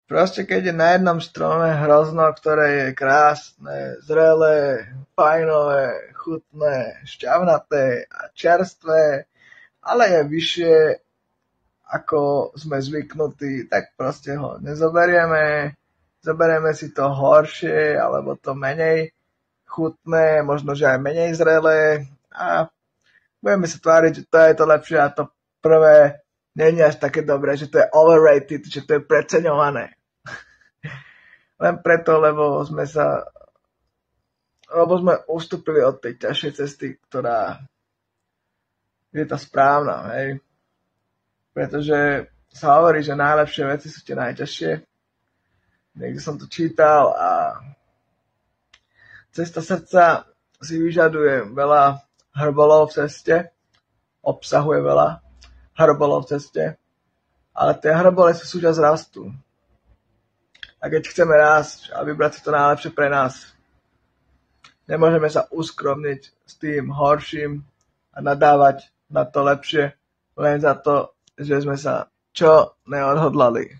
Proste keď je na jednom strome hrozno, ktoré je krásne, zrelé, fajnové, chutné, šťavnaté a čerstvé, ale je vyššie, ako sme zvyknutí, tak proste ho nezoberieme. Zoberieme si to horšie, alebo to menej chutné, možno, že aj menej zrelé a budeme sa tváriť, že to je to lepšie a to prvé nie je až také dobré, že to je overrated, že to je preceňované. Len preto, lebo sme ustúpili od tej ťažšej cesty, ktorá je tá správna, hej. Pretože sa hovorí, že najlepšie veci sú tie najťažšie. Niekde som to čítal a cesta srdca si vyžaduje veľa hrbolov v ceste, obsahuje veľa hrbolov v ceste, ale tie hrbole sú súčasť rastu. A keď chceme rásť a vybrať si to najlepšie pre nás, nemôžeme sa uskromniť s tým horším a nadávať na to lepšie len za to, že sme sa čo neodhodlali.